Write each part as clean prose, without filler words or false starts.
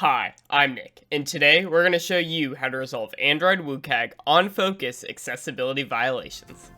Hi, I'm Nick, and today we're going to show you how to resolve Android WCAG on-focus accessibility violations.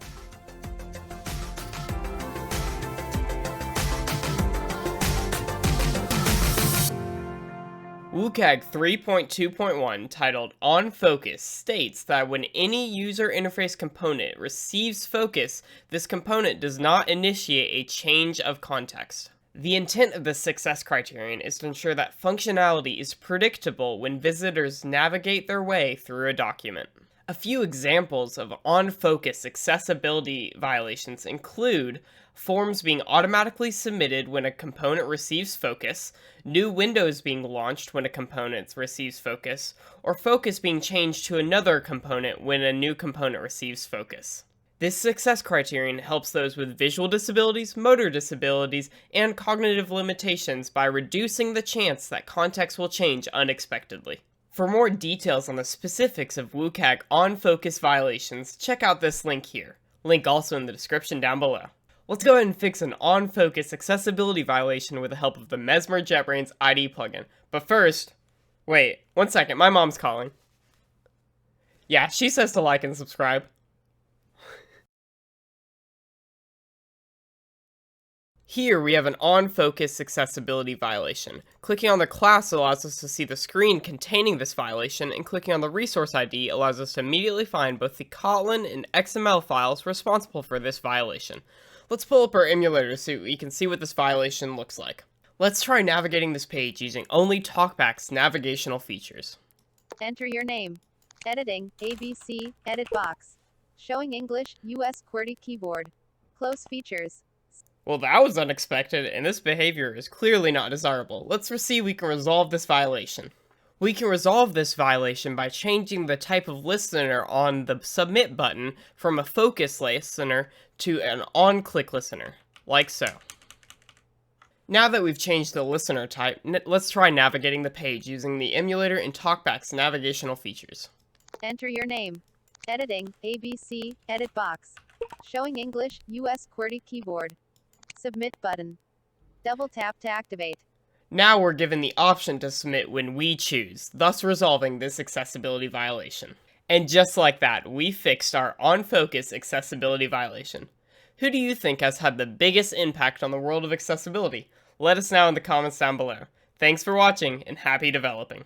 WCAG 3.2.1, titled On Focus, states that when any user interface component receives focus, this component does not initiate a change of context. The intent of this success criterion is to ensure that functionality is predictable when visitors navigate their way through a document. A few examples of on-focus accessibility violations include forms being automatically submitted when a component receives focus, new windows being launched when a component receives focus, or focus being changed to another component when a new component receives focus. This success criterion helps those with visual disabilities, motor disabilities, and cognitive limitations by reducing the chance that context will change unexpectedly. For more details on the specifics of WCAG on-focus violations, check out this link here. Link also in the description down below. Let's go ahead and fix an on-focus accessibility violation with the help of the Mesmer JetBrains IDE plugin. But first, wait, 1 second, my mom's calling. Yeah, she says to like and subscribe. Here we have an on-focus accessibility violation. Clicking on the class allows us to see the screen containing this violation, and clicking on the resource ID allows us to immediately find both the Kotlin and XML files responsible for this violation. Let's pull up our emulator so we can see what this violation looks like. Let's try navigating this page using only TalkBack's navigational features. Enter your name. Editing, ABC, edit box. Showing English, US QWERTY keyboard. Close features. Well, that was unexpected, and this behavior is clearly not desirable. Let's see if we can resolve this violation. We can resolve this violation by changing the type of listener on the submit button from a focus listener to an on-click listener, like so. Now that we've changed the listener type, let's try navigating the page using the emulator and TalkBack's navigational features. Enter your name. Editing, ABC, edit box. Showing English, US QWERTY keyboard. Submit button. Double tap to activate. Now we're given the option to submit when we choose, thus resolving this accessibility violation. And just like that, we fixed our on-focus accessibility violation. Who do you think has had the biggest impact on the world of accessibility? Let us know in the comments down below. Thanks for watching, and happy developing.